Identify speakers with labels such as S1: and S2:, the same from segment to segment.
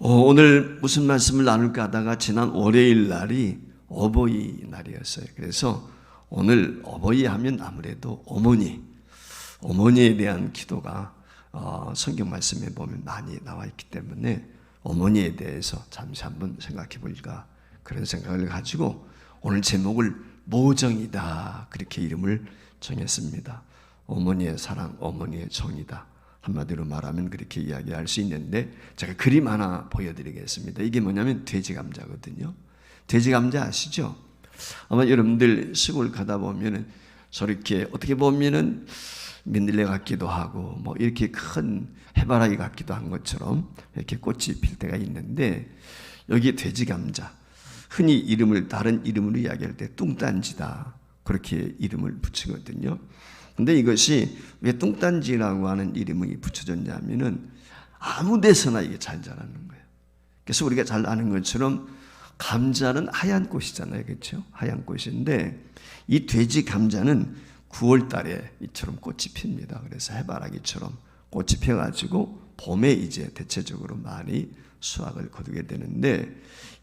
S1: 오늘 무슨 말씀을 나눌까 하다가 지난 월요일 날이 어버이날이었어요. 그래서 오늘 어버이 하면 아무래도 어머니에 대한 기도가 성경 말씀에 보면 많이 나와 있기 때문에 어머니에 대해서 잠시 한번 생각해 볼까, 그런 생각을 가지고 오늘 제목을 모정이다, 그렇게 이름을 정했습니다. 어머니의 사랑, 어머니의 정이다. 한마디로 말하면 그렇게 이야기할 수 있는데, 제가 그림 하나 보여드리겠습니다. 이게 뭐냐면 돼지감자거든요. 돼지감자 아시죠? 아마 여러분들 시골 가다 보면은 저렇게 어떻게 보면은 민들레 같기도 하고 뭐 이렇게 큰 해바라기 같기도 한 것처럼 이렇게 꽃이 필 때가 있는데, 여기 돼지감자, 흔히 이름을 다른 이름으로 이야기할 때 뚱딴지다, 그렇게 이름을 붙이거든요. 근데 이것이 왜 뚱딴지라고 하는 이름이 붙여졌냐면은 아무 데서나 이게 잘 자라는 거예요. 그래서 우리가 잘 아는 것처럼 감자는 하얀 꽃이잖아요, 그렇죠? 하얀 꽃인데 이 돼지 감자는 9월 달에 이처럼 꽃이 핍니다. 그래서 해바라기처럼 꽃이 펴가지고 봄에 이제 대체적으로 많이 수확을 거두게 되는데,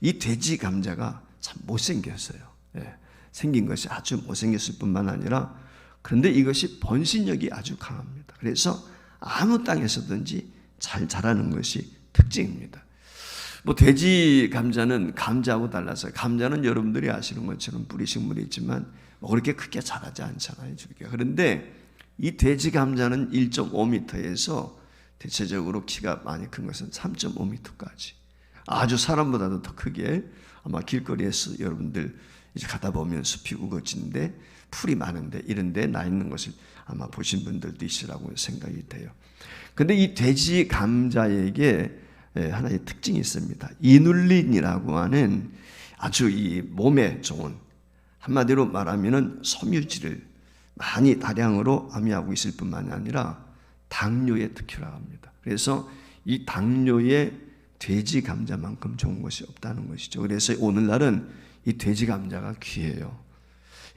S1: 이 돼지 감자가 참 못생겼어요. 생긴 것이 아주 못생겼을 뿐만 아니라, 그런데 이것이 번식력이 아주 강합니다. 그래서 아무 땅에서든지 잘 자라는 것이 특징입니다. 뭐 돼지 감자는 감자하고 달라서, 감자는 여러분들이 아시는 것처럼 뿌리 식물이 있지만 뭐 그렇게 크게 자라지 않잖아요. 그런데 이 돼지 감자는 1.5m에서 대체적으로 키가 많이 큰 것은 3.5m까지 아주 사람보다도 더 크게, 아마 길거리에서 여러분들 이제 가다 보면 숲이 우거진데 풀이 많은데 이런 데 나 있는 것을 아마 보신 분들도 있으라고 생각이 돼요. 근데 이 돼지 감자에게 하나의 특징이 있습니다. 이눌린이라고 하는 아주 이 몸에 좋은, 한마디로 말하면은 섬유질을 많이 다량으로 함유하고 있을 뿐만 아니라 당뇨에 특효라고 합니다. 그래서 이 당뇨에 돼지 감자만큼 좋은 것이 없다는 것이죠. 그래서 오늘날은 이 돼지 감자가 귀해요.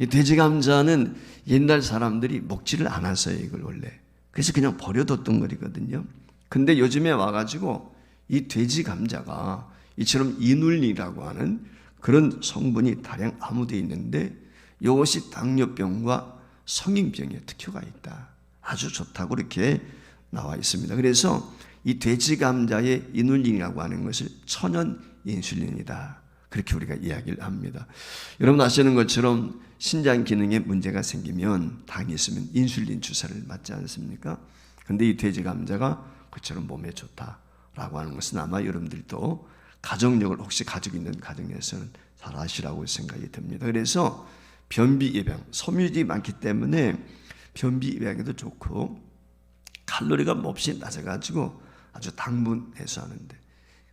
S1: 이 돼지 감자는 옛날 사람들이 먹지를 않았어요, 이걸 원래. 그래서 그냥 버려뒀던 거리거든요. 근데 요즘에 와가지고 이 돼지 감자가 이처럼 이눌린이라고 하는 그런 성분이 다량 함유되어 있는데, 이것이 당뇨병과 성인병에 특효가 있다, 아주 좋다고 이렇게 나와 있습니다. 그래서 이 돼지 감자의 이눌린이라고 하는 것을 천연 인슐린이다, 그렇게 우리가 이야기를 합니다. 여러분 아시는 것처럼 신장 기능에 문제가 생기면, 당이 있으면 인슐린 주사를 맞지 않습니까? 그런데 이 돼지 감자가 그처럼 몸에 좋다라고 하는 것은 아마 여러분들도 가족력을 혹시 가지고 있는 가정에서는 잘 아시라고 생각이 듭니다. 그래서 변비 예방, 섬유질이 많기 때문에 변비 예방에도 좋고, 칼로리가 몹시 낮아가지고 아주 당분 해소하는데,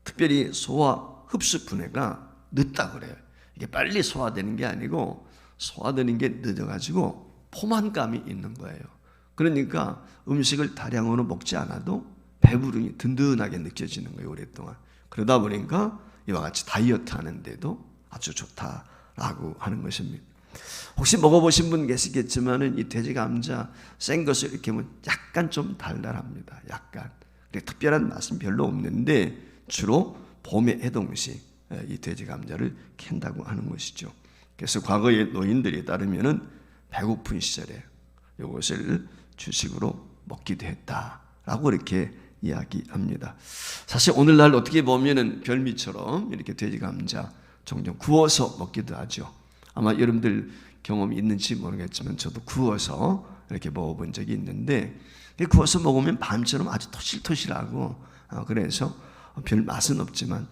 S1: 특별히 소화 흡수 분해가 늦다 그래요. 이게 빨리 소화되는 게 아니고 소화되는 게 늦어가지고 포만감이 있는 거예요. 그러니까 음식을 다량으로 먹지 않아도 배부름이 든든하게 느껴지는 거예요, 오랫동안. 그러다 보니까 이와 같이 다이어트 하는데도 아주 좋다라고 하는 것입니다. 혹시 먹어보신 분 계시겠지만은 이 돼지 감자 생 것을 이렇게 보면 약간 좀 달달합니다. 약간. 특별한 맛은 별로 없는데 주로 봄에 해동식 이 돼지 감자를 캔다고 하는 것이죠. 그래서 과거의 노인들에 따르면은 배고픈 시절에 이것을 주식으로 먹기도 했다라고 이렇게 이야기합니다. 사실 오늘날 어떻게 보면은 별미처럼 이렇게 돼지 감자 종종 구워서 먹기도 하죠. 아마 여러분들 경험이 있는지 모르겠지만 저도 구워서 이렇게 먹어본 적이 있는데, 구워서 먹으면 밤처럼 아주 토실토실하고, 그래서 별 맛은 없지만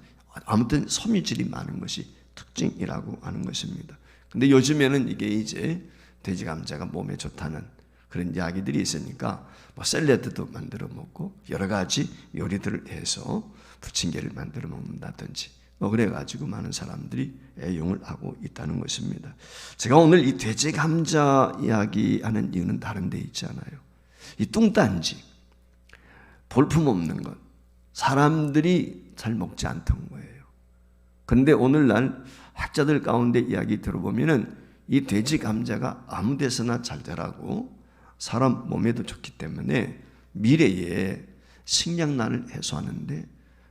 S1: 아무튼 섬유질이 많은 것이 특징이라고 하는 것입니다. 근데 요즘에는 이게 이제 돼지 감자가 몸에 좋다는 그런 이야기들이 있으니까 뭐 샐러드도 만들어 먹고 여러 가지 요리들을 해서 부침개를 만들어 먹는다든지 뭐 그래가지고 많은 사람들이 애용을 하고 있다는 것입니다. 제가 오늘 이 돼지 감자 이야기하는 이유는 다른 데 있지 않아요. 이 뚱딴지, 볼품없는 것, 사람들이 잘 먹지 않던 거예요. 그런데 오늘날 학자들 가운데 이야기 들어보면은 이 돼지 감자가 아무 데서나 잘 자라고 사람 몸에도 좋기 때문에 미래에 식량난을 해소하는데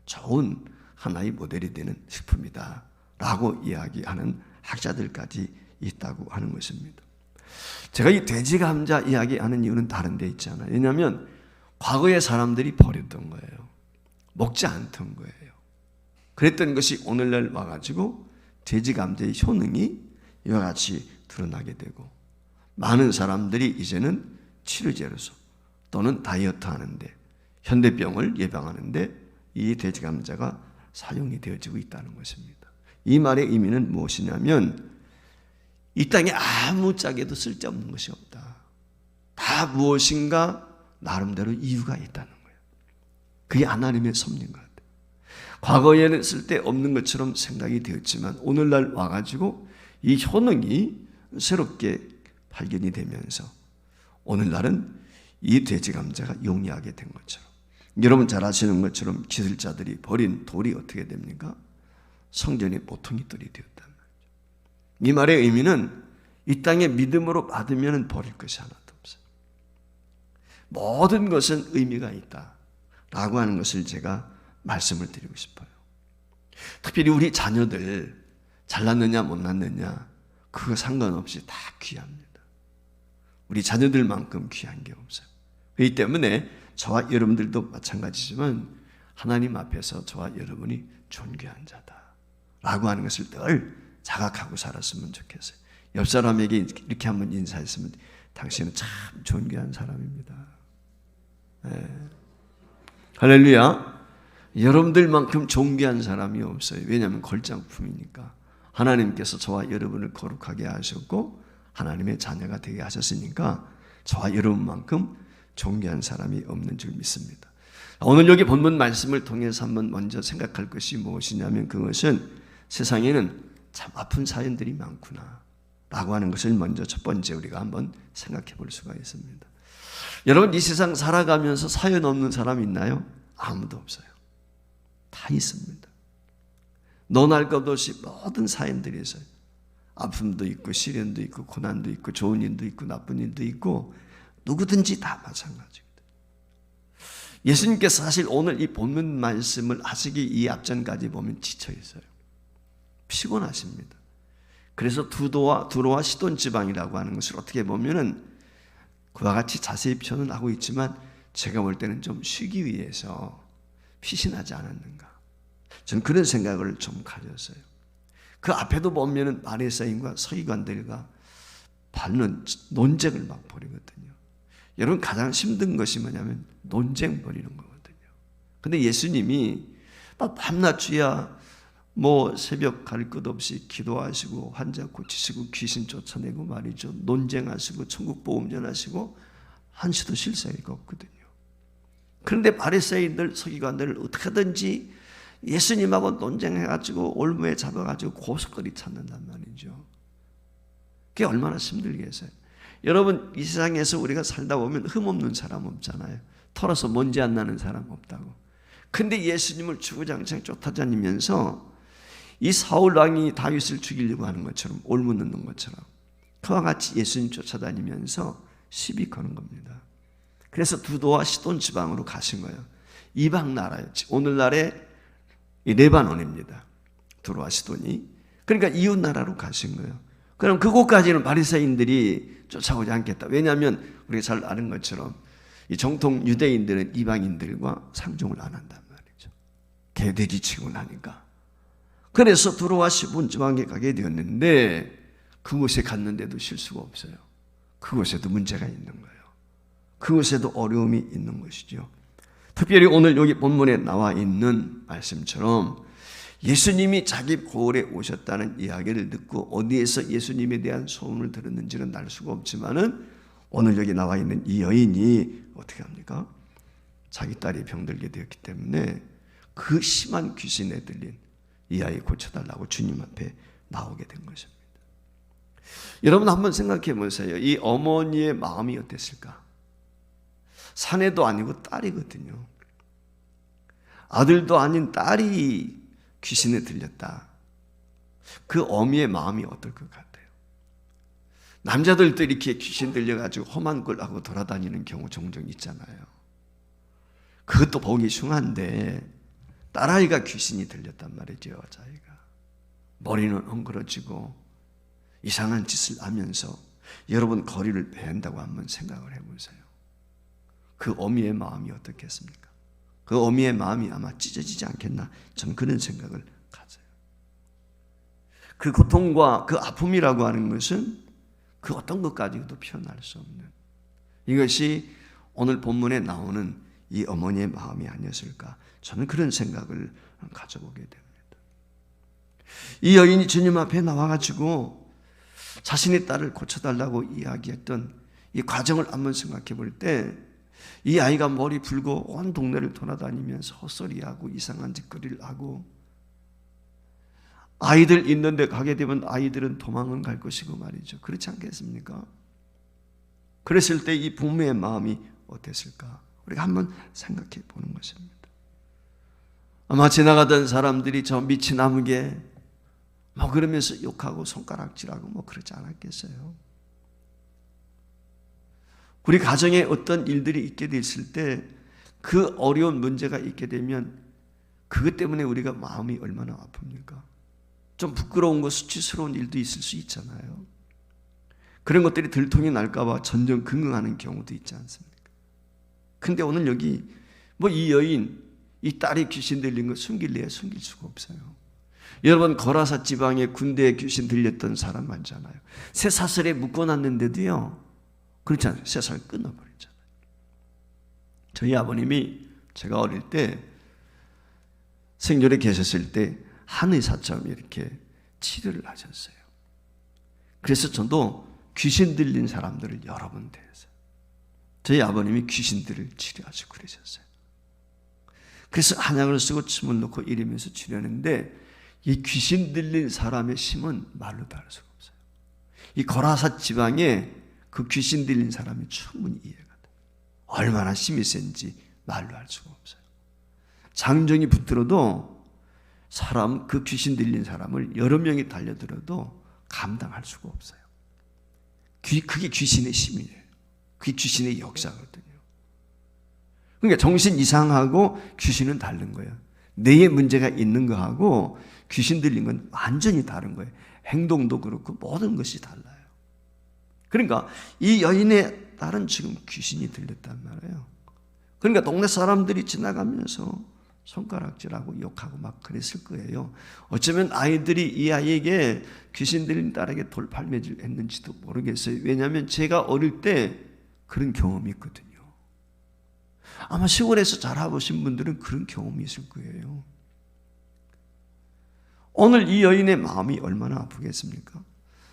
S1: 좋은 하나의 모델이 되는 식품이다 라고 이야기하는 학자들까지 있다고 하는 것입니다. 제가 이 돼지 감자 이야기하는 이유는 다른 데 있잖아요. 왜냐하면 과거의 사람들이 버렸던 거예요. 먹지 않던 거예요. 그랬던 것이 오늘날 와가지고 돼지 감자의 효능이 이와 같이 드러나게 되고, 많은 사람들이 이제는 치료제로서 또는 다이어트 하는데, 현대병을 예방하는데 이 돼지 감자가 사용이 되어지고 있다는 것입니다. 이 말의 의미는 무엇이냐면, 이 땅에 아무짝에도 쓸데없는 것이 없다. 다 무엇인가 나름대로 이유가 있다는 거예요. 그게 하나님의 섭리인 것 같아요. 과거에는 쓸데없는 것처럼 생각이 되었지만 오늘날 와가지고 이 효능이 새롭게 발견이 되면서 오늘날은 이 돼지 감자가 용이하게 된 것처럼, 여러분 잘 아시는 것처럼 기술자들이 버린 돌이 어떻게 됩니까? 성전의 모퉁이 돌이 되었단 말이죠. 이 말의 의미는 이 땅에 믿음으로 받으면 버릴 것이 하나도 없어요. 모든 것은 의미가 있다라고 하는 것을 제가 말씀을 드리고 싶어요. 특별히 우리 자녀들 잘났느냐 못났느냐 그거 상관없이 다 귀합니다. 우리 자녀들만큼 귀한 게 없어요. 그렇기 때문에 저와 여러분들도 마찬가지지만 하나님 앞에서 저와 여러분이 존귀한 자다라고 하는 것을 늘 자각하고 살았으면 좋겠어요. 옆 사람에게 이렇게 한번 인사했으면 당신은 참 존귀한 사람입니다. 네. 할렐루야. 여러분들만큼 존귀한 사람이 없어요. 왜냐하면 걸작품이니까. 하나님께서 저와 여러분을 거룩하게 하셨고 하나님의 자녀가 되게 하셨으니까 저와 여러분만큼 존귀한 사람이 없는 줄 믿습니다. 오늘 여기 본문 말씀을 통해서 한번 먼저 생각할 것이 무엇이냐면, 그것은 세상에는 참 아픈 사연들이 많구나 라고 하는 것을 먼저 첫 번째 우리가 한번 생각해 볼 수가 있습니다. 여러분, 이 세상 살아가면서 사연 없는 사람 있나요? 아무도 없어요. 다 있습니다. 논할 것 없이 모든 사연들이 있어요. 아픔도 있고 시련도 있고 고난도 있고 좋은 일도 있고 나쁜 일도 있고 누구든지 다 마찬가지입니다. 예수님께서 사실 오늘 이 본문 말씀을 하시기 이 앞전까지 보면 지쳐 있어요. 피곤하십니다. 그래서 두로와 시돈 지방이라고 하는 것을 어떻게 보면은 그와 같이 자세히 표현은 하고 있지만 제가 볼 때는 좀 쉬기 위해서 피신하지 않았는가, 저는 그런 생각을 좀 가졌어요. 그 앞에도 보면은 바리새인과 서기관들과 받는 논쟁을 막 벌이거든요. 여러분, 가장 힘든 것이 뭐냐면 논쟁 벌이는 거거든요. 근데 예수님이 밤낮주야 새벽 갈 것 없이 기도하시고 환자 고치시고 귀신 쫓아내고 말이죠. 논쟁하시고 천국 보험전하시고 한시도 쉴 새가 없거든요. 그런데 바리새인들 서기관들을 어떻게든지 예수님하고 논쟁해가지고 올무에 잡아가지고 고속거리 찾는단 말이죠. 그게 얼마나 힘들겠어요. 여러분, 이 세상에서 우리가 살다 보면 흠없는 사람 없잖아요. 털어서 먼지 안 나는 사람 없다고. 근데 예수님을 주구장창 쫓아다니면서 이 사울 왕이 다윗을 죽이려고 하는 것처럼, 올무 넣는 것처럼 그와 같이 예수님 쫓아다니면서 시비 거는 겁니다. 그래서 두도와 시돈 지방으로 가신 거예요. 이방 나라였지. 오늘날의 레바논입니다. 두로와 시돈이. 그러니까 이웃 나라로 가신 거예요. 그럼 그곳까지는 바리새인들이 쫓아오지 않겠다. 왜냐하면 우리가 잘 아는 것처럼 이 정통 유대인들은 이방인들과 상종을 안 한단 말이죠. 개돼지 취급을 하니까. 그래서 두로와 시돈 지방에 가게 되었는데 그곳에 갔는데도 쉴 수가 없어요. 그곳에도 문제가 있는 거예요. 그곳에도 어려움이 있는 것이죠. 특별히 오늘 여기 본문에 나와 있는 말씀처럼 예수님이 자기 고을에 오셨다는 이야기를 듣고 어디에서 예수님에 대한 소문을 들었는지는 알 수가 없지만은 오늘 여기 나와 있는 이 여인이 어떻게 합니까? 자기 딸이 병들게 되었기 때문에 그 심한 귀신에 들린 이 아이 고쳐달라고 주님 앞에 나오게 된 것입니다. 여러분 한번 생각해 보세요. 이 어머니의 마음이 어땠을까? 사내도 아니고 딸이거든요. 아들도 아닌 딸이 귀신에 들렸다. 그 어미의 마음이 어떨 것 같아요? 남자들도 이렇게 귀신 들려가지고 험한 걸 하고 돌아다니는 경우 종종 있잖아요. 그것도 보기 흉한데 딸아이가 귀신이 들렸단 말이죠. 여자아이가. 머리는 엉그러지고 이상한 짓을 하면서 여러분 거리를 베한다고 한번 생각을 해보세요. 그 어미의 마음이 어떻겠습니까? 그 어미의 마음이 아마 찢어지지 않겠나, 저는 그런 생각을 가져요. 그 고통과 그 아픔이라고 하는 것은 그 어떤 것 가지고도 표현할 수 없는, 이것이 오늘 본문에 나오는 이 어머니의 마음이 아니었을까, 저는 그런 생각을 가져보게 됩니다. 이 여인이 주님 앞에 나와가지고 자신의 딸을 고쳐달라고 이야기했던 이 과정을 한번 생각해 볼 때, 이 아이가 머리 풀고 온 동네를 돌아다니면서 헛소리하고 이상한 짓거리를 하고, 아이들 있는데 가게 되면 아이들은 도망은 갈 것이고 말이죠. 그렇지 않겠습니까? 그랬을 때 이 부모의 마음이 어땠을까? 우리가 한번 생각해 보는 것입니다. 아마 지나가던 사람들이 저 미친 아무개 뭐 그러면서 욕하고 손가락질하고 뭐 그러지 않았겠어요? 우리 가정에 어떤 일들이 있게 됐을 때, 그 어려운 문제가 있게 되면 그것 때문에 우리가 마음이 얼마나 아픕니까? 좀 부끄러운 거, 수치스러운 일도 있을 수 있잖아요. 그런 것들이 들통이 날까 봐 전전긍긍하는 경우도 있지 않습니까? 근데 오늘 여기 뭐 이 여인, 이 딸이 귀신 들린 거 숨길래야 숨길 수가 없어요. 여러분, 거라사 지방에 군대에 귀신 들렸던 사람 많잖아요. 쇠사슬에 묶어놨는데도요, 그렇지 않아요. 쇠사슬 끊어버리잖아요. 저희 아버님이 제가 어릴 때 생존에 계셨을 때 한의사처럼 이렇게 치료를 하셨어요. 그래서 저도 귀신 들린 사람들을 여러 번 대했어요. 저희 아버님이 귀신들을 치료하시고 그러셨어요. 그래서 한약을 쓰고 침을 놓고 이러면서 치료하는데, 이 귀신 들린 사람의 심은 말로 다를 수가 없어요. 이 거라사 지방에 그 귀신 들린 사람이 충분히 이해가 돼요. 얼마나 힘이 센지 말로 할 수가 없어요. 장정이 붙들어도 사람, 그 귀신 들린 사람을 여러 명이 달려들어도 감당할 수가 없어요. 그게 귀신의 힘이에요. 그게 귀신의 역사거든요. 그러니까 정신 이상하고 귀신은 다른 거예요. 뇌에 문제가 있는 거하고 귀신 들린 건 완전히 다른 거예요. 행동도 그렇고 모든 것이 달라요. 그러니까 이 여인의 딸은 지금 귀신이 들렸단 말이에요. 그러니까 동네 사람들이 지나가면서 손가락질하고 욕하고 막 그랬을 거예요. 어쩌면 아이들이 이 아이에게 귀신 들린 딸에게 돌팔매질 했는지도 모르겠어요. 왜냐하면 제가 어릴 때 그런 경험이 있거든요. 아마 시골에서 자라보신 분들은 그런 경험이 있을 거예요. 오늘 이 여인의 마음이 얼마나 아프겠습니까?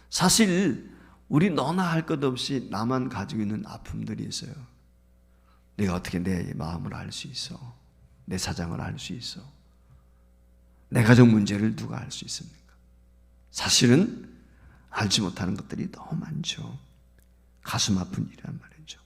S1: 사실 우리 너나 할 것 없이 나만 가지고 있는 아픔들이 있어요. 내가 어떻게 내 마음을 알 수 있어? 내 사정을 알 수 있어? 내 가정 문제를 누가 알 수 있습니까? 사실은 알지 못하는 것들이 너무 많죠. 가슴 아픈 일이란 말이죠.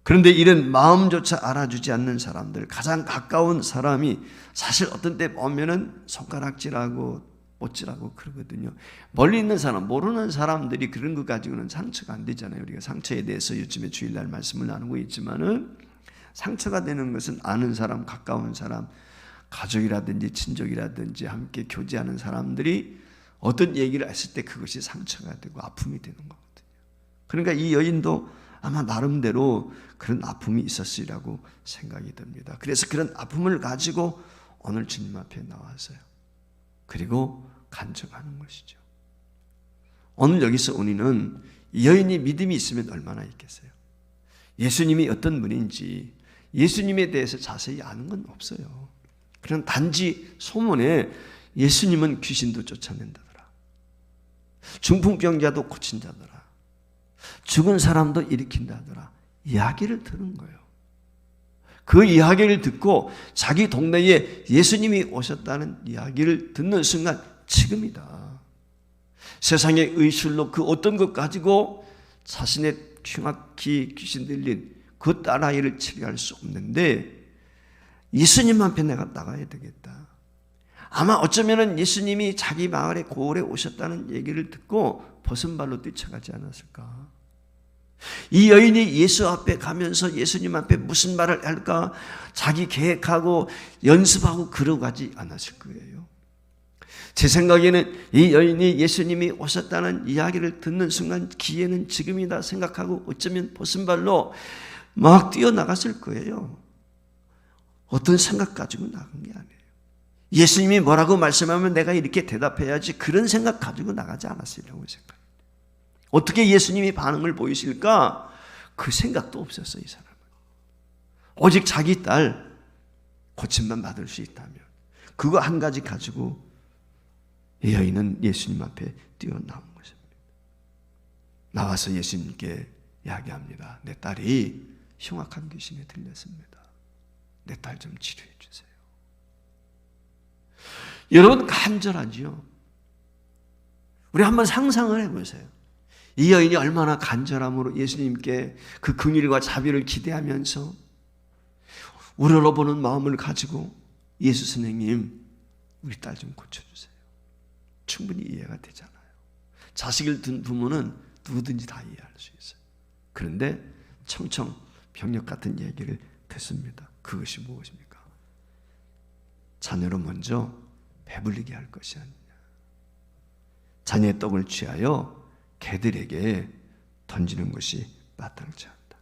S1: 그런데 이런 마음조차 알아주지 않는 사람들, 가장 가까운 사람이 사실 어떤 때 보면은 손가락질하고 못질하고 그러거든요. 멀리 있는 사람, 모르는 사람들이 그런 것 가지고는 상처가 안 되잖아요. 우리가 상처에 대해서 요즘에 주일날 말씀을 나누고 있지만은, 상처가 되는 것은 아는 사람, 가까운 사람, 가족이라든지 친족이라든지 함께 교제하는 사람들이 어떤 얘기를 했을 때 그것이 상처가 되고 아픔이 되는 거거든요. 그러니까 이 여인도 아마 나름대로 그런 아픔이 있었으리라고 생각이 듭니다. 그래서 그런 아픔을 가지고 오늘 주님 앞에 나왔어요. 그리고 간증하는 것이죠. 오늘 여기서 우리는 이 여인이 믿음이 있으면 얼마나 있겠어요. 예수님이 어떤 분인지 예수님에 대해서 자세히 아는 건 없어요. 그냥 단지 소문에 예수님은 귀신도 쫓아낸다더라, 중풍병자도 고친다더라, 죽은 사람도 일으킨다더라 이야기를 들은 거예요. 그 이야기를 듣고 자기 동네에 예수님이 오셨다는 이야기를 듣는 순간 지금이다. 세상의 의술로 그 어떤 것 가지고 자신의 흉악히 귀신 들린 그 딸아이를 치료할 수 없는데 예수님 앞에 내가 나가야 되겠다. 아마 어쩌면 예수님이 자기 마을에 고을에 오셨다는 얘기를 듣고 벗은 발로 뛰쳐가지 않았을까. 이 여인이 예수 앞에 가면서 예수님 앞에 무슨 말을 할까 자기 계획하고 연습하고 그러가지 않았을 거예요. 제 생각에는 이 여인이 예수님이 오셨다는 이야기를 듣는 순간 기회는 지금이다 생각하고 어쩌면 벗은발로 막 뛰어나갔을 거예요. 어떤 생각 가지고 나간 게 아니에요. 예수님이 뭐라고 말씀하면 내가 이렇게 대답해야지 그런 생각 가지고 나가지 않았으리라고 생각해요. 어떻게 예수님이 반응을 보이실까? 그 생각도 없었어요, 이 사람은. 오직 자기 딸 고침만 받을 수 있다면 그거 한 가지 가지고 이 여인은 예수님 앞에 뛰어나온 것입니다. 나와서 예수님께 이야기합니다. 내 딸이 흉악한 귀신에 들렸습니다. 내 딸 좀 치료해 주세요. 여러분 간절하지요? 우리 한번 상상을 해보세요. 이 여인이 얼마나 간절함으로 예수님께 그 긍휼과 자비를 기대하면서 우러러보는 마음을 가지고 예수 선생님 우리 딸 좀 고쳐주세요. 충분히 이해가 되잖아요. 자식을 둔 부모는 누구든지 다 이해할 수 있어요. 그런데 청청병력 같은 얘기를 듣습니다. 그것이 무엇입니까? 자녀로 먼저 배불리게 할 것이 아니냐. 자녀의 떡을 취하여 개들에게 던지는 것이 마땅치 않다.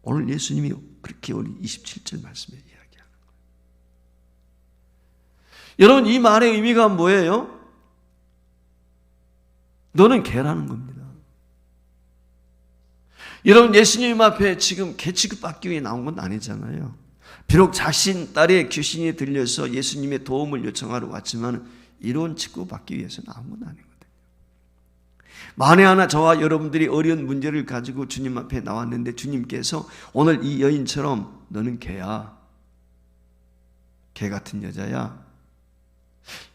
S1: 오늘 예수님이 그렇게 우리 27절 말씀에 이야기하는 거예요. 여러분 이 말의 의미가 뭐예요? 너는 개라는 겁니다. 여러분 예수님 앞에 지금 개 취급받기 위해 나온 건 아니잖아요. 비록 자신 딸의 귀신이 들려서 예수님의 도움을 요청하러 왔지만 이런 취급받기 위해서 나온 건 아니거든요. 만에 하나 저와 여러분들이 어려운 문제를 가지고 주님 앞에 나왔는데 주님께서 오늘 이 여인처럼 너는 개야. 개 같은 여자야.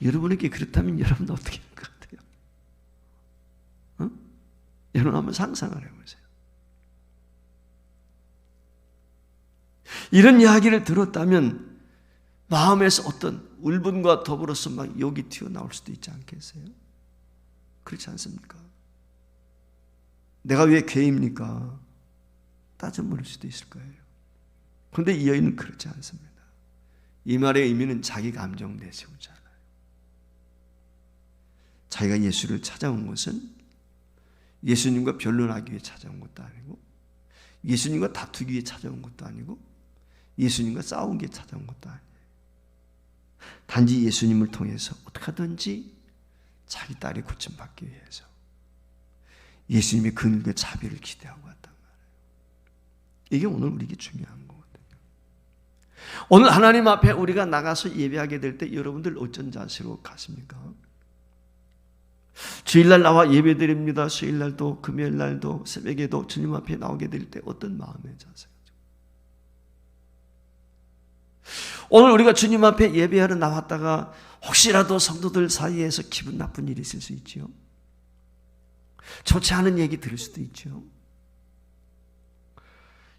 S1: 여러분에게 그렇다면 여러분은 어떻게 할 것 같아요? 여러분 한번 상상을 해보세요. 이런 이야기를 들었다면 마음에서 어떤 울분과 더불어서 막 욕이 튀어나올 수도 있지 않겠어요? 그렇지 않습니까? 내가 왜 괴입니까? 따져 물을 수도 있을 거예요. 그런데 이 여인은 그렇지 않습니다. 이 말의 의미는 자기 감정 내세우지 않아요. 자기가 예수를 찾아온 것은 예수님과 변론하기 위해 찾아온 것도 아니고 예수님과 다투기 위해 찾아온 것도 아니고 예수님과 싸우기 위해 찾아온 것도 아니에요. 단지 예수님을 통해서 어떻게 하든지 자기 딸이 고침받기 위해서 예수님의 긍휼과 자비를 기대하고 왔단 말이에요. 이게 오늘 우리에게 중요한 거거든요. 오늘 하나님 앞에 우리가 나가서 예배하게 될 때 여러분들 어쩐 자세로 가십니까? 주일날 나와 예배드립니다. 수요일날도 금요일날도 새벽에도 주님 앞에 나오게 될 때 어떤 마음의 자세가? 오늘 우리가 주님 앞에 예배하러 나왔다가 혹시라도 성도들 사이에서 기분 나쁜 일이 있을 수 있죠. 좋지 않은 얘기 들을 수도 있죠.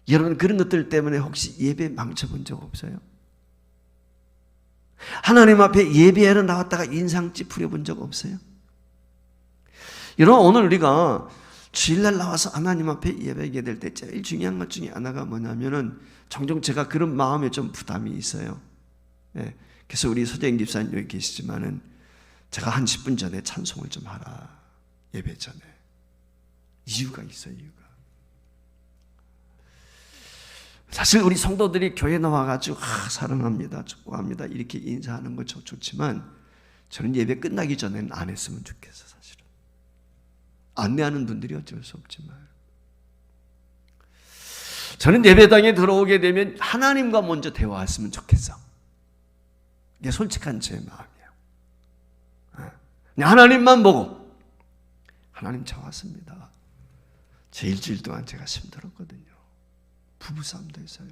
S1: 여러분 그런 것들 때문에 혹시 예배 망쳐본 적 없어요? 하나님 앞에 예배하러 나왔다가 인상 찌푸려 본 적 없어요? 여러분 오늘 우리가 주일날 나와서 하나님 앞에 예배하게 될 때 제일 중요한 것 중에 하나가 뭐냐면은 종종 제가 그런 마음에 좀 부담이 있어요. 예, 그래서 우리 서재인 집사님 여기 계시지만은 제가 한 10분 전에 찬송을 좀 하라. 예배 전에. 이유가 있어요. 이유가. 사실 우리 성도들이 교회 나와가지고 사랑합니다. 축복합니다. 이렇게 인사하는 거 좋지만 저는 예배 끝나기 전에는 안 했으면 좋겠어. 사실은. 안내하는 분들이 어쩔 수 없지만 저는 예배당에 들어오게 되면 하나님과 먼저 대화했으면 좋겠어. 이게 솔직한 제 마음이에요. 그냥 하나님만 보고 하나님 저 왔습니다. 제 일주일 동안 제가 힘들었거든요. 부부싸움도 했어요.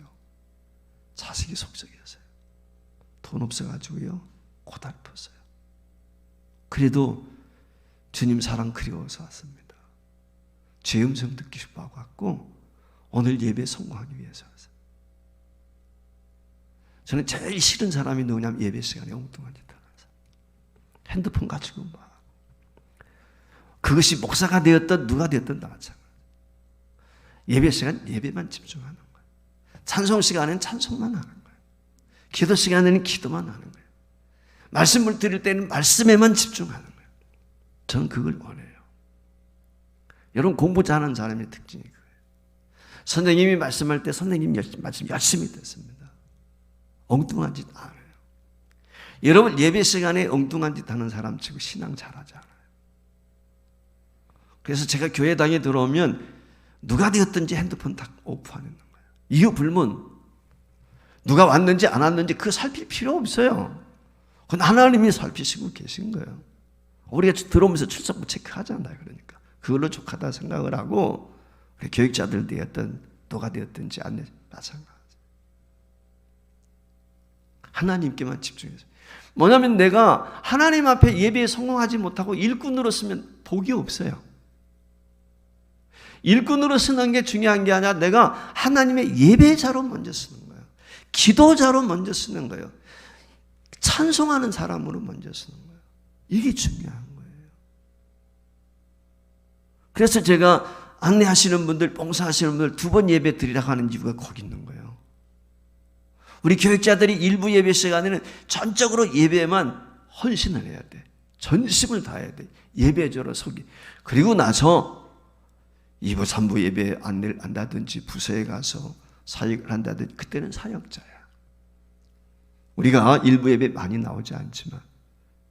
S1: 자식이 속썩였어요. 돈 없어가지고요. 고달팠어요. 그래도 주님 사랑 그리워서 왔습니다. 제 음성 듣기 싶어 왔고 오늘 예배 성공하기 위해서 왔어요. 저는 제일 싫은 사람이 누구냐면 예배 시간에 엉뚱한 짓 하는 사람. 핸드폰 가지고 막 그것이 목사가 되었든 누가 되었든 다 마찬가지예요. 예배 시간 예배만 집중하는 거예요. 찬송 시간에는 찬송만 하는 거예요. 기도 시간에는 기도만 하는 거예요. 말씀을 드릴 때는 말씀에만 집중하는 거예요. 저는 그걸 원해요. 여러분 공부 잘하는 사람의 특징이 그거예요. 선생님이 말씀할 때 선생님 말씀 열심히 듣습니다. 엉뚱한 짓 안 해요. 여러분 예배 시간에 엉뚱한 짓 하는 사람 치고 신앙 잘하지 않아요. 그래서 제가 교회당에 들어오면 누가 되었든지 핸드폰 다 오프하는 거예요. 이유 불문. 누가 왔는지 안 왔는지 그거 살필 필요 없어요. 그건 하나님이 살피시고 계신 거예요. 우리가 들어오면서 출석부 체크하잖아요. 그러니까 그걸로 족하다 생각을 하고 우리 교육자들 되었든 누가 되었든지 안 마찬가지. 하나님께만 집중해서. 뭐냐면 내가 하나님 앞에 예배에 성공하지 못하고 일꾼으로 쓰면 복이 없어요. 일꾼으로 쓰는 게 중요한 게 아니라 내가 하나님의 예배자로 먼저 쓰는 거예요. 기도자로 먼저 쓰는 거예요. 찬송하는 사람으로 먼저 쓰는 거예요. 이게 중요한 거예요. 그래서 제가 안내하시는 분들, 봉사하시는 분들 2번 예배 드리라고 하는 이유가 거기 있는 거예요. 우리 교육자들이 일부 예배 시간에는 전적으로 예배에만 헌신을 해야 돼. 전심을 다해야 돼. 예배자로 서기. 그리고 나서 2부, 3부 예배 안내를 한다든지 부서에 가서 사역을 한다든지 그때는 사역자야. 우리가 일부 예배 많이 나오지 않지만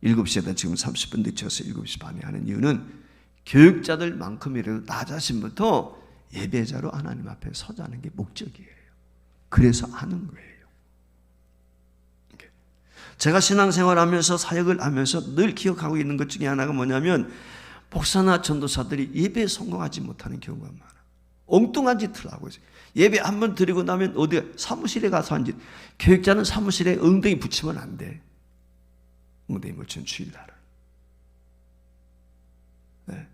S1: 7시에다 지금 30분 늦춰서 7시 반에 하는 이유는 교육자들만큼이라도 나 자신부터 예배자로 하나님 앞에 서자는 게 목적이에요. 그래서 하는 거예요. 제가 신앙생활하면서 사역을 하면서 늘 기억하고 있는 것 중에 하나가 뭐냐면 목사나 전도사들이 예배에 성공하지 못하는 경우가 많아. 엉뚱한 짓을 하고 있어요. 예배 한 번 드리고 나면 어디 사무실에 가서 한 짓. 교육자는 사무실에 엉덩이 붙이면 안 돼. 엉덩이 붙이는 주일날은. 네.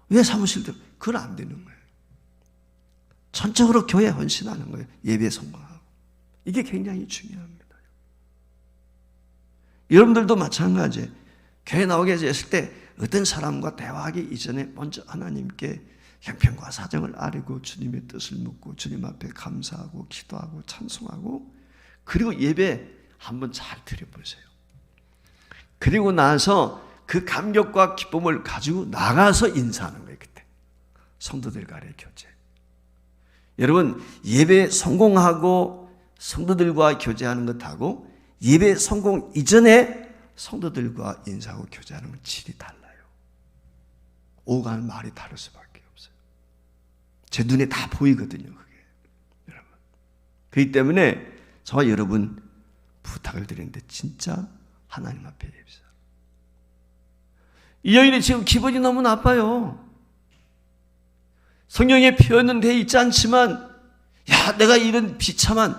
S1: 왜 사무실들? 그건 안 되는 거예요. 전적으로 교회에 헌신하는 거예요. 예배에 성공하고. 이게 굉장히 중요합니다. 여러분들도 마찬가지예요. 교회 나오게 됐을 때 어떤 사람과 대화하기 이전에 먼저 하나님께 형편과 사정을 아뢰고 주님의 뜻을 묻고 주님 앞에 감사하고 기도하고 찬송하고 그리고 예배 한번 잘 드려보세요. 그리고 나서 그 감격과 기쁨을 가지고 나가서 인사하는 거예요. 그때 성도들과의 교제. 여러분 예배 성공하고 성도들과 교제하는 것하고 예배 성공 이전에 성도들과 인사하고 교제하는 건 질이 달라요. 오가는 말이 다를 수밖에 없어요. 제 눈에 다 보이거든요. 그게 여러분. 그렇기 때문에 저와 여러분 부탁을 드리는데 진짜 하나님 앞에 예배자. 이 여인이 지금 기분이 너무 나빠요. 성경에 표현은 돼 있지 않지만 야 내가 이런 비참한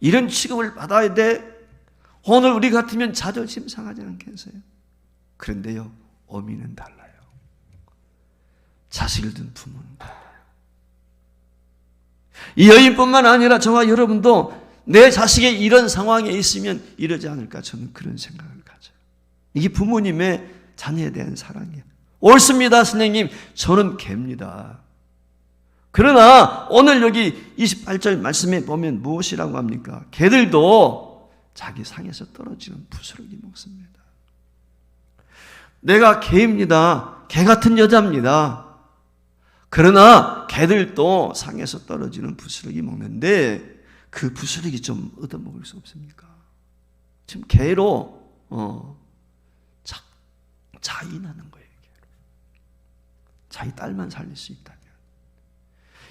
S1: 이런 취급을 받아야 돼. 오늘 우리 같으면 자존심 상하지 않겠어요? 그런데요 어미는 달라요. 자식을 둔 부모는 달라요. 이 여인뿐만 아니라 저와 여러분도 내 자식이 이런 상황에 있으면 이러지 않을까 저는 그런 생각을 가져요. 이게 부모님의 자녀에 대한 사랑이에요. 옳습니다 선생님. 저는 개입니다. 그러나 오늘 여기 28절 말씀에 보면 무엇이라고 합니까? 개들도 자기 상에서 떨어지는 부스러기 먹습니다. 내가 개입니다. 개 같은 여자입니다. 그러나 개들도 상에서 떨어지는 부스러기 먹는데 그 부스러기 좀 얻어먹을 수 없습니까? 지금 개로 자인하는 거예요. 자기 딸만 살릴 수 있다면.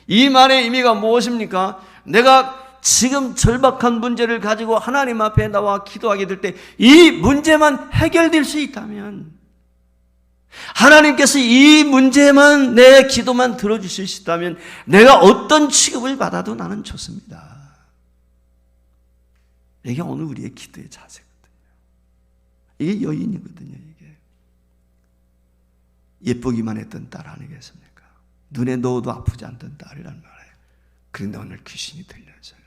S1: 이 말의 의미가 무엇입니까? 내가 지금 절박한 문제를 가지고 하나님 앞에 나와 기도하게 될 때 이 문제만 해결될 수 있다면 하나님께서 이 문제만 내 기도만 들어주실 수 있다면 내가 어떤 취급을 받아도 나는 좋습니다. 이게 오늘 우리의 기도의 자세거든요. 이게 여인이거든요. 이게 예쁘기만 했던 딸 아니겠습니까? 눈에 넣어도 아프지 않던 딸이란 말이에요. 그런데 오늘 귀신이 들려서요.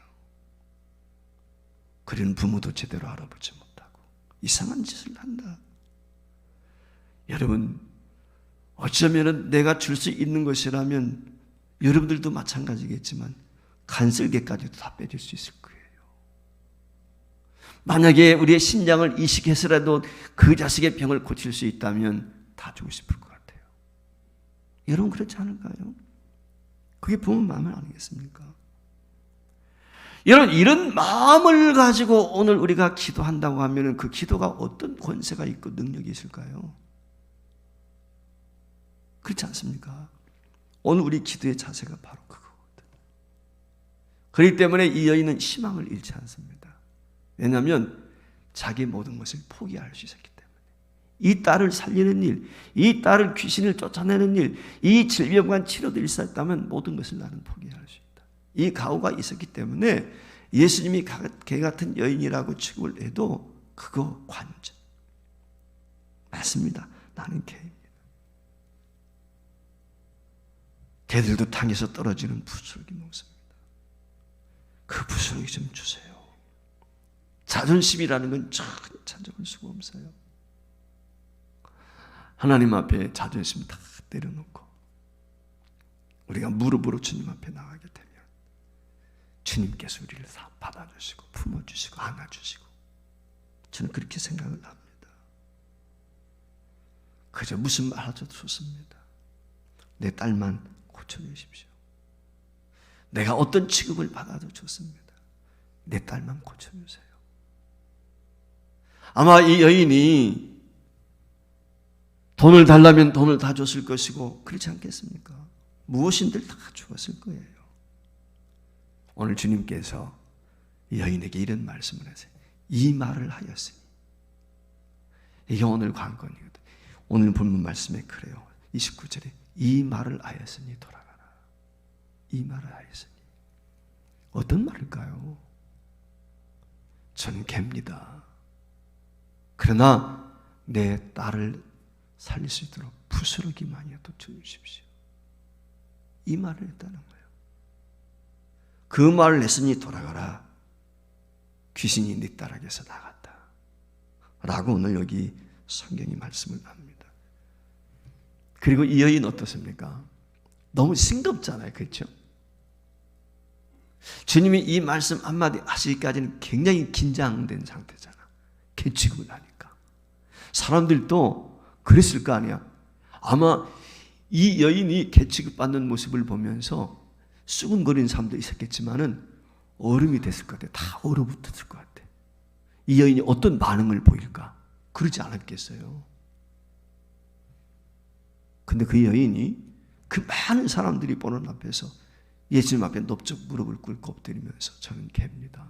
S1: 그런 부모도 제대로 알아보지 못하고 이상한 짓을 한다. 여러분 어쩌면 내가 줄 수 있는 것이라면 여러분들도 마찬가지겠지만 간슬개까지도 다 빼줄 수 있을 거예요. 만약에 우리의 신장을 이식해서라도 그 자식의 병을 고칠 수 있다면 다 주고 싶을 것 같아요. 여러분 그렇지 않을까요? 그게 부모 마음 아니겠습니까? 여러분 이런 마음을 가지고 오늘 우리가 기도한다고 하면 그 기도가 어떤 권세가 있고 능력이 있을까요? 그렇지 않습니까? 오늘 우리 기도의 자세가 바로 그거거든요. 그렇기 때문에 이 여인은 희망을 잃지 않습니다. 왜냐하면 자기 모든 것을 포기할 수 있었기 때문에. 이 딸을 살리는 일, 이 딸을 귀신을 쫓아내는 일, 이 질병과 치료도 있었다면 모든 것을 나는 포기할 수 있다. 이 가오가 있었기 때문에 예수님이 개 같은 여인이라고 취급을 해도 그거 관전. 맞습니다. 나는 개입니다. 개들도 땅에서 떨어지는 부스러기 먹습니다. 그 부스러기 좀 주세요. 자존심이라는 건 전혀 찾아볼 수가 없어요. 하나님 앞에 자존심 다 내려놓고 우리가 무릎으로 주님 앞에 나가게 되면 주님께서 우리를 다 받아주시고 품어주시고 안아주시고 저는 그렇게 생각을 합니다. 그저 무슨 말 하셔도 좋습니다. 내 딸만 고쳐주십시오. 내가 어떤 취급을 받아도 좋습니다. 내 딸만 고쳐주세요. 아마 이 여인이 돈을 달라면 돈을 다 줬을 것이고 그렇지 않겠습니까? 무엇인들 다 주었을 거예요. 오늘 주님께서 이 여인에게 이런 말씀을 하세요. 이 말을 하였으니. 이게 오늘 관건이거든요. 오늘 본문 말씀에 그래요. 29절에 이 말을 하였으니 돌아가라. 이 말을 하였으니. 어떤 말일까요? 저는 개입니다. 그러나 내 딸을 살릴 수 있도록 부스러기만이라도 주십시오. 이 말을 했다는 거예요. 그 말을 했으니 돌아가라. 귀신이 네 딸에게서 나갔다. 라고 오늘 여기 성경이 말씀을 합니다. 그리고 이 여인 어떻습니까? 너무 싱겁잖아요. 그렇죠? 주님이 이 말씀 한마디 하시기까지는 굉장히 긴장된 상태잖아. 개취급을 하니까. 사람들도 그랬을 거 아니야. 아마 이 여인이 개취급 받는 모습을 보면서 수근거리는 사람도 있었겠지만은 얼음이 됐을 것 같아. 다 얼어붙었을 것 같아. 이 여인이 어떤 반응을 보일까? 그러지 않았겠어요. 근데 그 여인이 그 많은 사람들이 보는 앞에서 예수님 앞에 넓적 무릎을 꿇고 엎드리면서 저는 개입니다.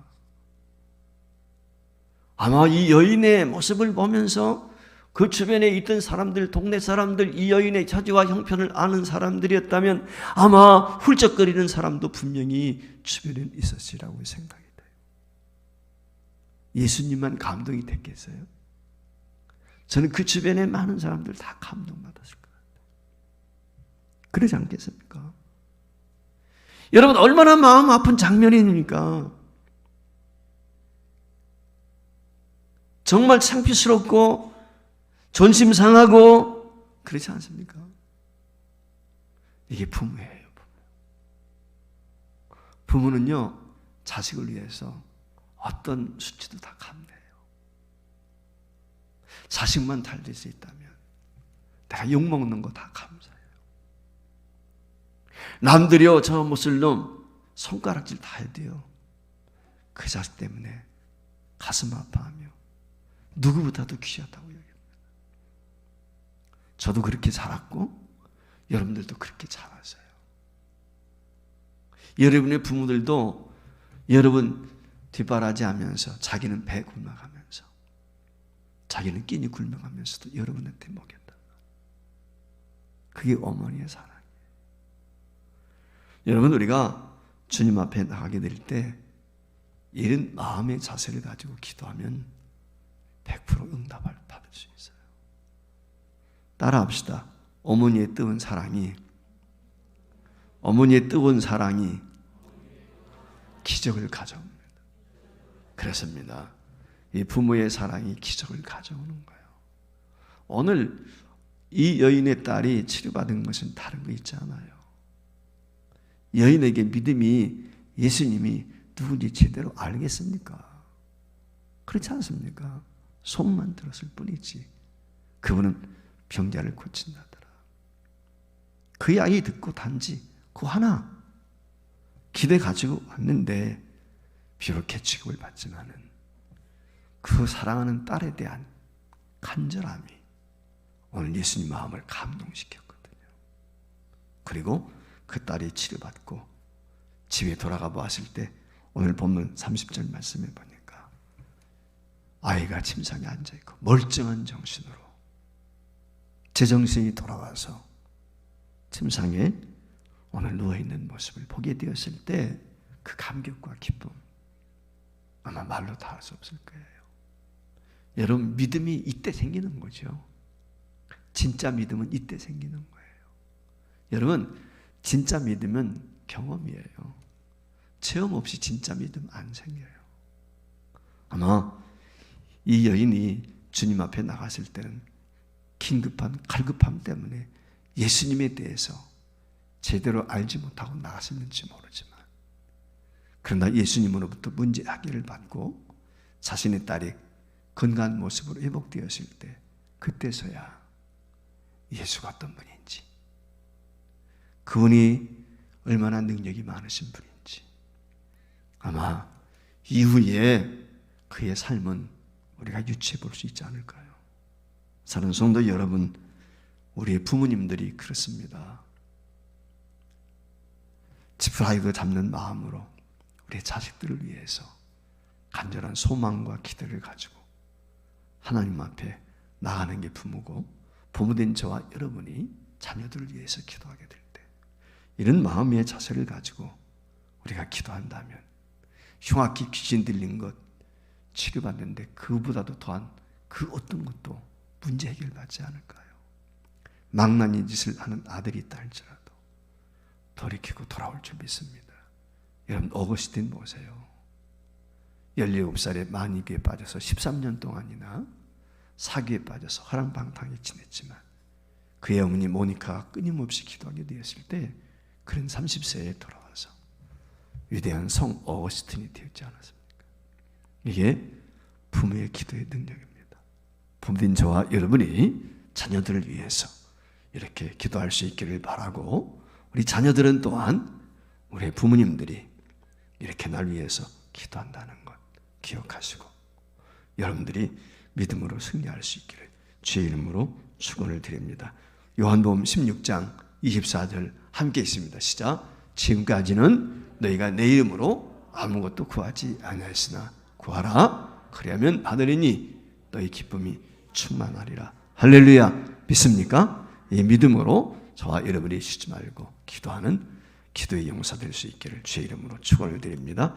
S1: 아마 이 여인의 모습을 보면서 그 주변에 있던 사람들, 동네 사람들, 이 여인의 처지와 형편을 아는 사람들이었다면 아마 훌쩍거리는 사람도 분명히 주변에 있었으리라고 생각이 돼요. 예수님만 감동이 됐겠어요? 저는 그 주변에 많은 사람들 다 감동받았을 것 같아요. 그러지 않겠습니까? 여러분 얼마나 마음 아픈 장면이니까 정말 창피스럽고 존심 상하고 그렇지 않습니까? 이게 부모예요. 부모는요 자식을 위해서 어떤 수치도 다 감내해요. 자식만 달릴 수 있다면 내가 욕먹는 거 다 감사해요. 남들이요 저 못쓸 놈 손가락질 다 해도요 그 자식 때문에 가슴 아파하며 누구보다도 귀하다고 여깁니다. 저도 그렇게 자랐고 여러분들도 그렇게 자랐어요. 여러분의 부모들도 여러분 뒷바라지하면서 자기는 배 굶어가면서 자기는 끼니 굶어가면서도 여러분한테 먹였다. 그게 어머니의 사랑이에요. 여러분 우리가 주님 앞에 나가게 될 때 이런 마음의 자세를 가지고 기도하면 100% 응답을 받을 수 있어요. 따라합시다. 어머니의 뜨거운 사랑이 기적을 가져옵니다. 그렇습니다. 이 부모의 사랑이 기적을 가져오는 거예요. 오늘 이 여인의 딸이 치료받은 것은 다른 거 있지 않아요. 여인에게 믿음이 예수님이 누군지 제대로 알겠습니까? 그렇지 않습니까? 소문만 들었을 뿐이지. 그분은 병자를 고친다더라. 그 이야기 듣고 단지 그 하나 기대 가지고 왔는데 비록 개취급을 받지만은 그 사랑하는 딸에 대한 간절함이 오늘 예수님 마음을 감동시켰거든요. 그리고 그 딸이 치료받고 집에 돌아가 보았을 때 오늘 본문 30절 말씀에 보니까 아이가 침상에 앉아있고 멀쩡한 정신으로 제정신이 돌아와서 침상에 오늘 누워있는 모습을 보게 되었을 때 그 감격과 기쁨 아마 말로 다 할 수 없을 거예요. 여러분, 믿음이 이때 생기는 거죠. 진짜 믿음은 이때 생기는 거예요. 여러분, 진짜 믿음은 경험이에요. 체험 없이 진짜 믿음 안 생겨요. 아마 이 여인이 주님 앞에 나갔을 때는 긴급한 갈급함 때문에 예수님에 대해서 제대로 알지 못하고 나갔을지 모르지만, 그러나 예수님으로부터 문제 해결을 받고 자신의 딸이 건강한 모습으로 회복되었을 때 그때서야 예수가 어떤 분인지, 그분이 얼마나 능력이 많으신 분인지, 아마 이후에 그의 삶은 우리가 유추해 볼 수 있지 않을까요? 사랑하는 성도 여러분, 우리의 부모님들이 그렇습니다. 지푸라기도 잡는 마음으로 우리의 자식들을 위해서 간절한 소망과 기대를 가지고 하나님 앞에 나가는 게 부모고, 부모된 저와 여러분이 자녀들을 위해서 기도하게 될 때 이런 마음의 자세를 가지고 우리가 기도한다면 흉악기 귀신 들린 것 치료받는데 그보다도 더한 그 어떤 것도 문제 해결받지 않을까요? 망나니 짓을 하는 아들이 있다 할지라도 돌이키고 돌아올 줄 믿습니다. 여러분, 어거스틴 보세요. 17살에 만이교에 빠져서 13년 동안이나 사기에 빠져서 허랑방탕에 지냈지만 그의 어머니 모니카가 끊임없이 기도하게 되었을 때 그는 30세에 돌아와서 위대한 성 어거스틴이 되었지 않았습니까? 이게 부모의 기도의 능력입니다. 부모인 저와 여러분이 자녀들을 위해서 이렇게 기도할 수 있기를 바라고, 우리 자녀들은 또한 우리 부모님들이 이렇게 날 위해서 기도한다는 것 기억하시고 여러분들이 믿음으로 승리할 수 있기를 주의 이름으로 축원을 드립니다. 요한복음 16장 24절 함께 있습니다. 시작. 지금까지는 너희가 내 이름으로 아무것도 구하지 아니하였으나 구하라 그리하면 받으리니 너희 기쁨이 충만하리라. 할렐루야. 믿습니까? 이 믿음으로 저와 여러분이 쉬지 말고 기도하는 기도의 용사 될 수 있기를 주의 이름으로 축원을 드립니다.